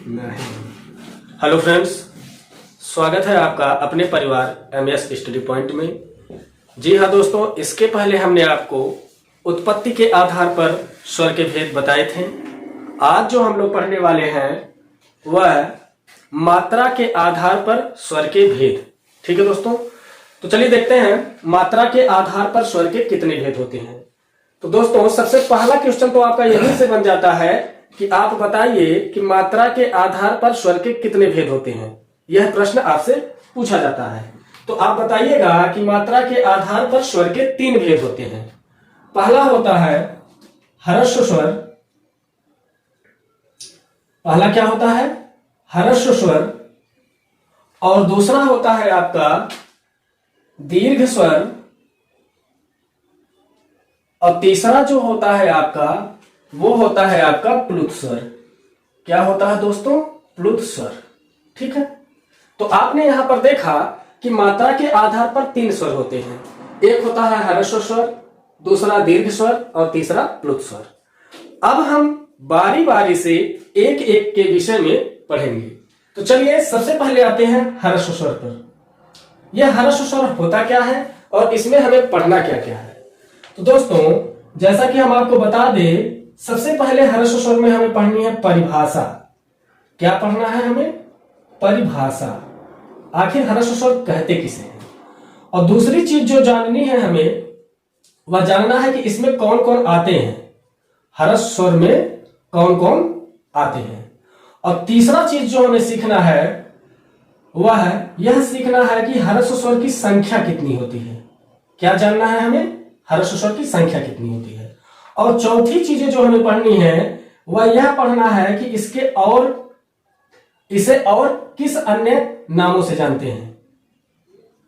Hello friends, स्वागत है आपका अपने परिवार एमएस स्टडी पॉइंट में। जी हाँ दोस्तों, इसके पहले हमने आपको उत्पत्ति के आधार पर स्वर के भेद बताए थे। आज जो हम लोग पढ़ने वाले हैं वह मात्रा के आधार पर स्वर के भेद। ठीक है दोस्तों, तो चलिए देखते हैं मात्रा के आधार पर स्वर के कितने भेद होते हैं। तो दोस्तों सबसे पहला क्वेश्चन तो आपका यहीं से बन जाता है कि आप बताइए कि मात्रा के आधार पर स्वर के कितने भेद होते हैं। यह प्रश्न आपसे पूछा जाता है। तो आप बताइएगा कि मात्रा के आधार पर स्वर के 3 भेद होते हैं। पहला होता है ह्रस्व स्वर। पहला क्या होता है? ह्रस्व स्वर। और दूसरा होता है आपका दीर्घ स्वर। और तीसरा जो होता है आपका वो होता है आपका प्लुत स्वर। क्या होता है दोस्तों? प्लुत स्वर। ठीक है, तो आपने यहां पर देखा कि मात्रा के आधार पर 3 स्वर होते हैं। एक होता है ह्रस्व स्वर, दूसरा दीर्घ स्वर और तीसरा प्लुत स्वर। अब हम बारी बारी से एक एक के विषय में पढ़ेंगे। तो चलिए सबसे पहले आते हैं ह्रस्व स्वर पर। यह ह्रस्व स्वर होता क्या है और इसमें हमें पढ़ना क्या क्या है। तो दोस्तों जैसा कि हम आपको बता दें, सबसे पहले ह्रस्व स्वर में हमें पढ़नी है परिभाषा। क्या पढ़ना है हमें? परिभाषा। आखिर ह्रस्व स्वर कहते किसे हैं। और दूसरी चीज जो जाननी है हमें वह जानना है कि इसमें कौन कौन आते हैं। ह्रस्व स्वर में कौन कौन आते हैं। और तीसरा चीज जो हमें सीखना है वह यह सीखना है कि ह्रस्व स्वर की संख्या कितनी होती है। क्या जानना है हमें? ह्रस्व स्वर की संख्या कितनी होती है। और चौथी चीजें जो हमें पढ़नी है वह यह पढ़ना है कि इसे और किस अन्य नामों से जानते हैं।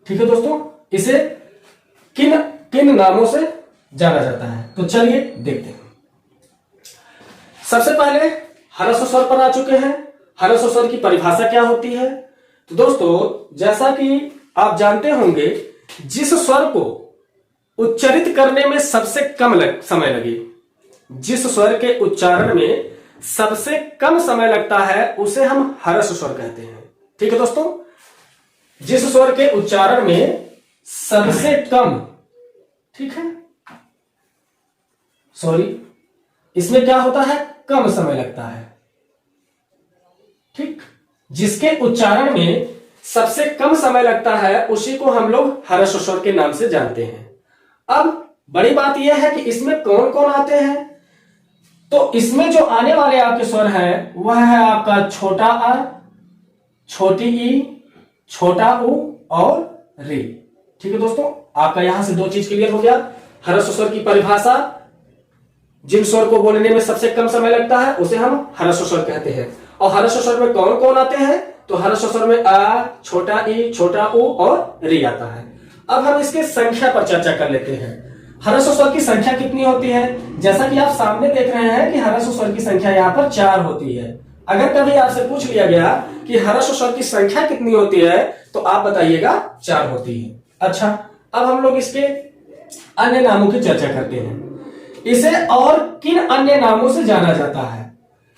ठीक है दोस्तों, इसे किन किन नामों से जाना जाता है। तो चलिए देखते हैं। सबसे पहले ह्रस्व स्वर पर आ चुके हैं। ह्रस्व स्वर की परिभाषा क्या होती है? तो दोस्तों जैसा कि आप जानते होंगे, जिस स्वर को उच्चारित करने में सबसे कम समय लगे, जिस स्वर के उच्चारण में सबसे कम समय लगता है उसे हम ह्रस्व स्वर कहते हैं। ठीक है दोस्तों, जिस स्वर के उच्चारण में सबसे कम, ठीक है, सॉरी, इसमें क्या होता है? कम समय लगता है। ठीक, जिसके उच्चारण में सबसे कम समय लगता है उसी को हम लोग ह्रस्व स्वर के नाम से जानते हैं। अब बड़ी बात यह है कि इसमें कौन कौन आते हैं। तो इसमें जो आने वाले आपके स्वर हैं वह है आपका छोटा आ, छोटी ई, छोटा उ और रे। ठीक है दोस्तों, आपका यहां से 2 चीज क्लियर हो गया। ह्रस्व स्वर की परिभाषा, जिन स्वर को बोलने में सबसे कम समय लगता है उसे हम ह्रस्व स्वर कहते हैं। और ह्रस्व स्वर में कौन कौन आते हैं? तो ह्रस्व स्वर में आ, छोटा ई, छोटा उ और रे आता है। अब हम इसके संख्या पर चर्चा कर लेते हैं। ह्रस्व स्वर की संख्या कितनी होती है? जैसा कि आप सामने देख रहे हैं कि ह्रस्व स्वर की संख्या यहाँ पर 4 होती है। अगर कभी आपसे पूछ लिया गया कि ह्रस्व स्वर की संख्या कितनी होती है तो आप बताइएगा 4 होती है। अच्छा, अब हम लोग इसके अन्य नामों की चर्चा करते हैं। इसे और किन अन्य नामों से जाना जाता है?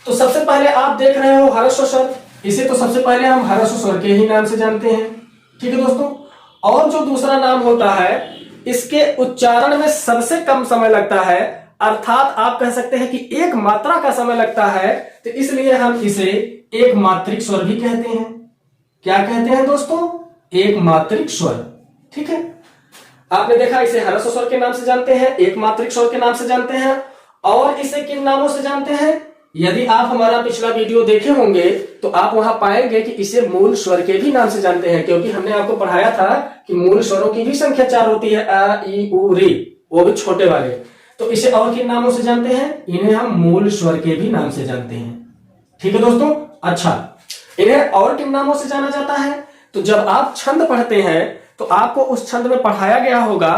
तो सबसे पहले आप देख रहे हो ह्रस्व स्वर, इसे तो सबसे पहले हम ह्रस्व स्वर के ही नाम से जानते हैं। ठीक है दोस्तों, और जो दूसरा नाम होता है, इसके उच्चारण में सबसे कम समय लगता है, अर्थात आप कह सकते हैं कि एक मात्रा का समय लगता है, तो इसलिए हम इसे एक मात्रिक स्वर भी कहते हैं। क्या कहते हैं दोस्तों? एक मात्रिक स्वर। ठीक है, आपने देखा इसे ह्रस्व स्वर के नाम से जानते हैं, एक मात्रिक स्वर के नाम से जानते हैं। और इसे किन नामों से जानते हैं? यदि आप हमारा पिछला वीडियो देखे होंगे तो आप वहां पाएंगे कि इसे मूल स्वर के भी नाम से जानते हैं, क्योंकि हमने आपको पढ़ाया था कि मूल स्वरों की भी संख्या 4 होती है, आ, ई, उ, री, वो भी छोटे वाले। तो इसे और किन नामों से जानते हैं? इन्हें हम मूल स्वर के भी नाम से जानते हैं। ठीक है दोस्तों, अच्छा, इन्हें और किन नामों से जाना जाता है? तो जब आप छंद पढ़ते हैं तो आपको उस छंद में पढ़ाया गया होगा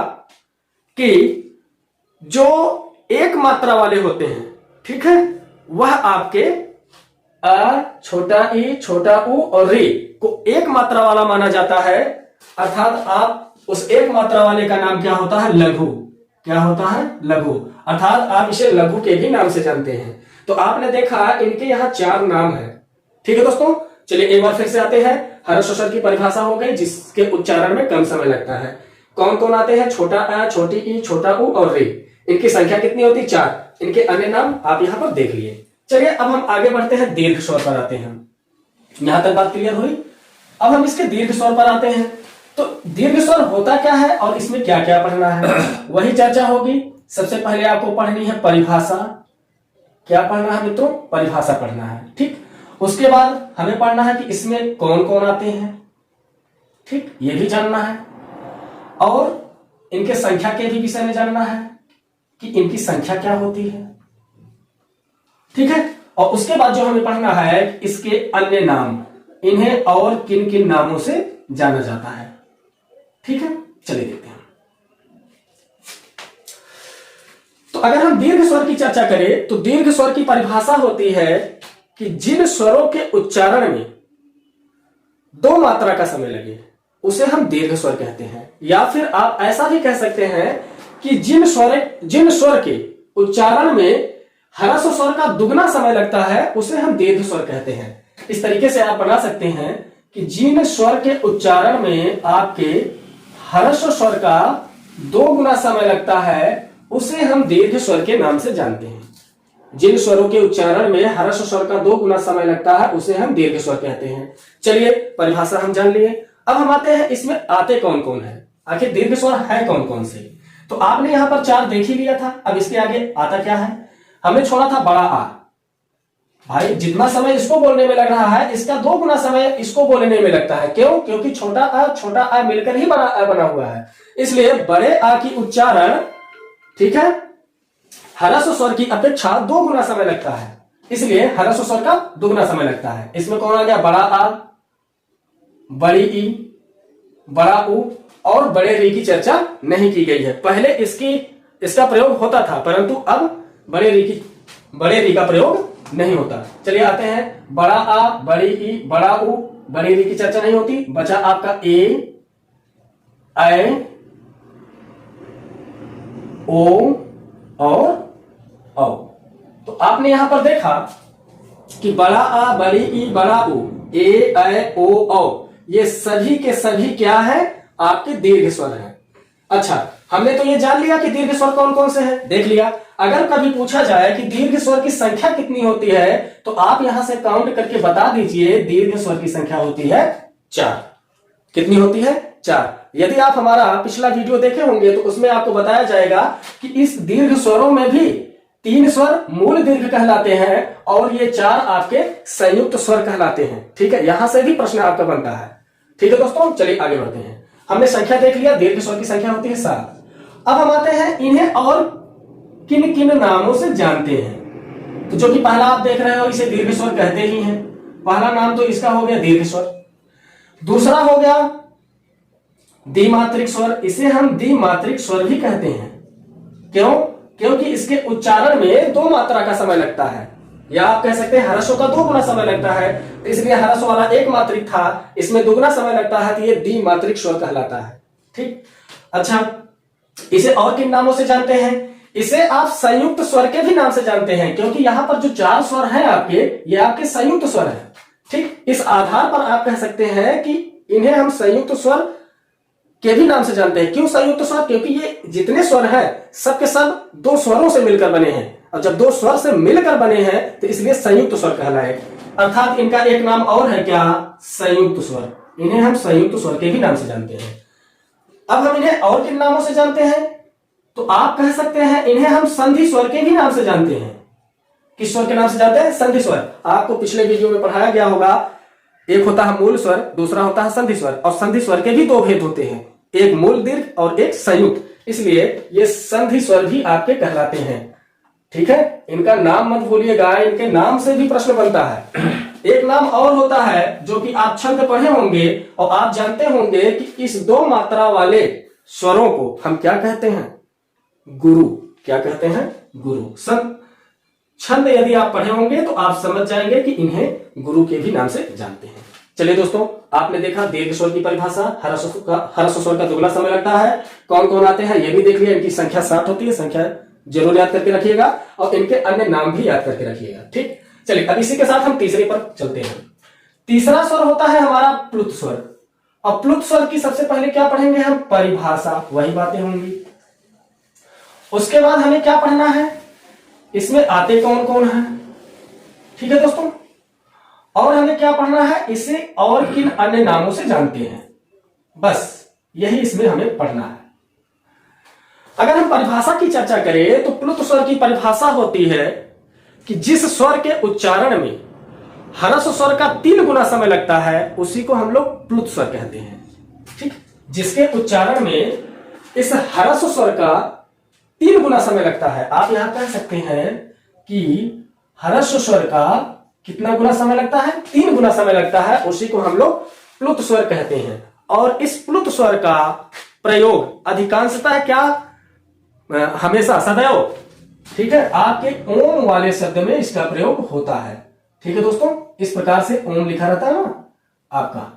कि जो एक मात्रा वाले होते हैं, ठीक है, वह आपके अ, छोटा ई, छोटा उ और रे को एक मात्रा वाला माना जाता है। अर्थात आप उस एक मात्रा वाले का नाम क्या होता है? लघु। क्या होता है? लघु। अर्थात आप इसे लघु के भी नाम से जानते हैं। तो आपने देखा इनके यहाँ 4 नाम है। ठीक है दोस्तों, चलिए एक बार फिर से आते हैं। ह्रस्व स्वर की परिभाषा हो गई जिसके उच्चारण में कम समय लगता है। कौन कौन आते हैं? छोटा अ, छोटी ई, छोटा उ और रे। इनकी संख्या कितनी होती है? 4। इनके अन्य नाम आप यहां पर देख लिए। चलिए अब हम आगे बढ़ते हैं, दीर्घ स्वर पर आते हैं। यहां तक बात क्लियर हुई। अब हम इसके दीर्घ स्वर पर आते हैं। तो दीर्घ स्वर होता क्या है और इसमें क्या क्या पढ़ना है वही चर्चा होगी। सबसे पहले आपको पढ़नी है परिभाषा। क्या पढ़ना है मित्रों? परिभाषा पढ़ना है। ठीक, उसके बाद हमें पढ़ना है कि इसमें कौन कौन आते हैं। ठीक, ये भी जानना है। और इनके संख्या के भी विषय में जानना है कि इनकी संख्या क्या होती है। ठीक है, और उसके बाद जो हमें पढ़ना है इसके अन्य नाम, इन्हें और किन किन नामों से जाना जाता है। ठीक है, चलिए देखते हैं। तो अगर हम दीर्घ स्वर की चर्चा करें तो दीर्घ स्वर की परिभाषा होती है कि जिन स्वरों के उच्चारण में 2 मात्रा का समय लगे उसे हम दीर्घ स्वर कहते हैं। या फिर आप ऐसा भी कह सकते हैं कि जिन स्वर के उच्चारण में ह्रस्व स्वर का दुगना समय लगता है उसे हम दीर्घ स्वर कहते हैं। इस तरीके से आप बना सकते हैं कि जिन स्वर के उच्चारण में आपके ह्रस्व स्वर का 2 गुना समय लगता है उसे हम दीर्घ स्वर के नाम से जानते हैं। जिन स्वरों के उच्चारण में ह्रस्व स्वर का 2 गुना समय लगता है उसे हम दीर्घ स्वर कहते हैं। चलिए परिभाषा हम जान लिए। अब हम आते हैं इसमें आते कौन कौन है, आखिर दीर्घ स्वर है कौन कौन से। तो आपने यहां पर 4 देख ही लिया था। अब इसके आगे आता क्या है? हमने छोड़ा था बड़ा आ। भाई जितना समय इसको बोलने में लग रहा है इसका 2 गुना समय इसको बोलने में लगता है। क्यों? क्योंकि छोटा आ मिलकर ही बड़ा आ बना हुआ है। इसलिए बड़े आ की उच्चारण, ठीक है, ह्रस्व स्वर की अपेक्षा 2 गुना समय लगता है। इसलिए ह्रस्व स्वर का 2 गुना समय लगता है। इसमें कौन आ गया? बड़ा आ, बड़ी ई, बड़ा उ और बड़े री की चर्चा नहीं की गई है। पहले इसका प्रयोग होता था परंतु अब बड़े री का प्रयोग नहीं होता। चलिए आते हैं बड़ा आ, बड़ी ई, बड़ा उ, बड़ी री की चर्चा नहीं होती। बचा आपका ए, ऐ, ओ और औ। तो आपने यहां पर देखा कि बड़ा आ, बड़ी ई, बड़ा उ, ए, ऐ, ओ, औ ये सभी के सभी क्या है? आपके दीर्घ स्वर हैं। अच्छा, हमने तो ये जान लिया कि दीर्घ स्वर कौन कौन से हैं, देख लिया। अगर कभी पूछा जाए कि दीर्घ स्वर की संख्या कितनी होती है तो आप यहां से काउंट करके बता दीजिए। दीर्घ स्वर की संख्या होती है 4। कितनी होती है? 4। यदि आप हमारा पिछला वीडियो देखे होंगे तो उसमें आपको बताया जाएगा कि इस दीर्घ स्वरों में भी 3 स्वर मूल दीर्घ कहलाते हैं और ये 4 आपके संयुक्त स्वर कहलाते हैं। ठीक है, यहां से भी प्रश्न आपका बनता है। ठीक है दोस्तों, चलिए आगे बढ़ते हैं। हमने संख्या देख लिया, दीर्घ स्वर की संख्या होती है 7। अब हम आते हैं इन्हें और किन किन नामों से जानते हैं। तो जो कि पहला आप देख रहे हो इसे दीर्घ स्वर कहते ही हैं। पहला नाम तो इसका हो गया दीर्घ स्वर। दूसरा हो गया द्विमात्रिक स्वर, इसे हम द्विमात्रिक स्वर भी कहते हैं। क्यों? क्योंकि इसके उच्चारण में 2 मात्रा का समय लगता है, या आप कह सकते हैं ह्रस्व का 2 गुना समय लगता है। इसलिए ह्रस्व वाला 1 मात्रिक था, इसमें 2 गुना समय लगता है तो ये द्विमात्रिक स्वर कहलाता है। ठीक, अच्छा, इसे और किन नामों से जानते हैं? इसे आप संयुक्त स्वर के भी नाम से जानते हैं क्योंकि यहां पर जो 4 स्वर हैं आपके, ये आपके संयुक्त स्वर हैं। ठीक, इस आधार पर आप कह सकते हैं कि इन्हें हम संयुक्त स्वर के भी नाम से जानते हैं। क्यों संयुक्त स्वर? क्योंकि ये जितने स्वर हैं सब के सब 2 स्वरों से मिलकर बने हैं, और जब 2 स्वर से मिलकर बने हैं तो इसलिए संयुक्त स्वर कहलाए। अर्थात इनका एक नाम और है क्या? संयुक्त स्वर। इन्हें हम संयुक्त स्वर के भी नाम से जानते हैं। अब हम इन्हें और किन नामों से जानते हैं? तो आप कह सकते हैं इन्हें हम संधि स्वर के भी नाम से जानते हैं। किस स्वर के नाम से जानते हैं? संधि स्वर। आपको पिछले वीडियो में पढ़ाया गया होगा, एक होता है मूल स्वर, दूसरा होता है संधि स्वर, और संधि स्वर के भी 2 भेद होते हैं, एक मूल दीर्घ और एक संयुक्त। इसलिए ये संधि स्वर भी आपके कहलाते हैं। ठीक है, इनका नाम मत भूलिएगा, इनके नाम से भी प्रश्न बनता है। एक नाम और होता है जो कि आप छंद पढ़े होंगे और आप जानते होंगे कि इस 2 मात्रा वाले स्वरों को हम क्या कहते हैं? गुरु। क्या कहते हैं? गुरु। छंद यदि आप पढ़े होंगे तो आप समझ जाएंगे कि इन्हें गुरु के भी नाम से जानते हैं। चलिए दोस्तों, आपने देखा दीर्घ स्वर की परिभाषा, ह्रस्व स्वर का 2 गुना समय लगता है, कौन कौन आते हैं ये भी देख लिया। इनकी संख्या 7 होती है, संख्या जरूर याद करके रखिएगा और इनके अन्य नाम भी याद करके रखिएगा। ठीक, चलिए अब इसी के साथ हम तीसरे पर चलते हैं। तीसरा स्वर होता है हमारा प्लुत स्वर। अब प्लुत स्वर की सबसे पहले क्या पढ़ेंगे हम? परिभाषा, वही बातें होंगी। उसके बाद हमें क्या पढ़ना है, इसमें आते कौन कौन है, ठीक है दोस्तों। और हमें क्या पढ़ना है, इसे और किन अन्य नामों से जानते हैं, बस यही इसमें हमें पढ़ना है। अगर हम परिभाषा की चर्चा करें तो प्लुत स्वर की परिभाषा होती है कि जिस स्वर के उच्चारण में ह्रस्व स्वर का 3 गुना समय लगता है उसी को हम लोग प्लुत स्वर कहते हैं, ठीक। जिसके उच्चारण में इस ह्रस्व स्वर का 3 गुना समय लगता है, आप यहां कह सकते हैं कि ह्रस्व स्वर का कितना गुना समय लगता है? 3 गुना समय लगता है, उसी को हम लोग प्लुत स्वर कहते हैं। और इस प्लुत स्वर का प्रयोग अधिकांशतः क्या, हमेशा, सदैव, ठीक है, आपके ओम वाले शब्द में इसका प्रयोग होता है, ठीक है दोस्तों। इस प्रकार से ओम लिखा रहता है ना आपका,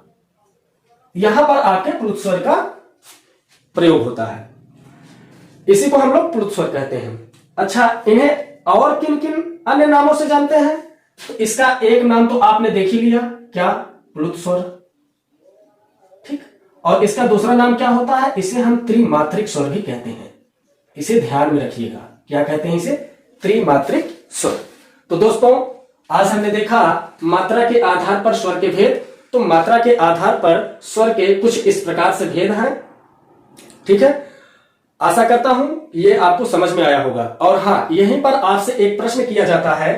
यहां पर आपके प्लुत स्वर का प्रयोग होता है, इसी को हम लोग प्लुत स्वर कहते हैं। अच्छा, इन्हें और किन किन अन्य नामों से जानते हैं? तो इसका एक नाम तो आपने देख ही लिया, क्या? प्लुत स्वर, ठीक। और इसका दूसरा नाम क्या होता है? इसे हम त्रिमात्रिक स्वर भी कहते हैं, इसे ध्यान में रखिएगा, क्या कहते हैं इसे? त्रिमात्रिक स्वर। तो दोस्तों, आज हमने देखा मात्रा के आधार पर स्वर के भेद। तो मात्रा के आधार पर स्वर के कुछ इस प्रकार से भेद हैं, ठीक है। आशा करता हूं ये आपको समझ में आया होगा। और हाँ, यहीं पर आपसे एक प्रश्न किया जाता है,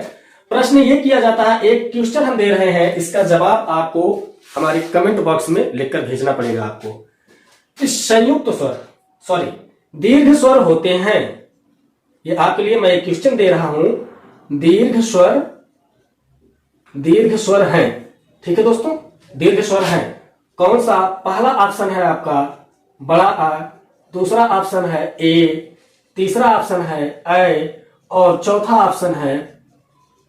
प्रश्न ये किया जाता है, एक क्वेश्चन हम दे रहे हैं, इसका जवाब आपको हमारे कमेंट बॉक्स में लिखकर भेजना पड़ेगा आपको। कि संयुक्त स्वर, सॉरी, दीर्घ स्वर होते हैं, ये आपके लिए मैं एक क्वेश्चन दे रहा हूं, दीर्घ स्वर हैं, ठीक है दोस्तों, दीर्घ स्वर हैं। कौन सा? पहला ऑप्शन है आपका बड़ा आ, दूसरा ऑप्शन है ए, तीसरा ऑप्शन है ऐ, और चौथा ऑप्शन है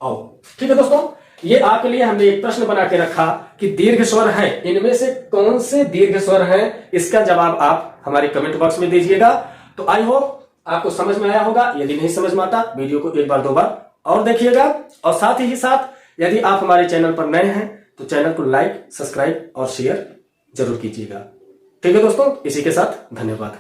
औ, ठीक है दोस्तों। ये आपके लिए हमने एक प्रश्न बना के रखा कि दीर्घ स्वर हैं, इनमें से कौन से दीर्घ स्वर हैं, इसका जवाब आप हमारे कमेंट बॉक्स में दीजिएगा। तो आई होप आपको समझ में आया होगा। यदि नहीं समझ में आता, वीडियो को एक बार 2 बार और देखिएगा। और साथ ही साथ यदि आप हमारे चैनल पर नए हैं तो चैनल को लाइक, सब्सक्राइब और शेयर जरूर कीजिएगा, ठीक है दोस्तों। इसी के साथ धन्यवाद।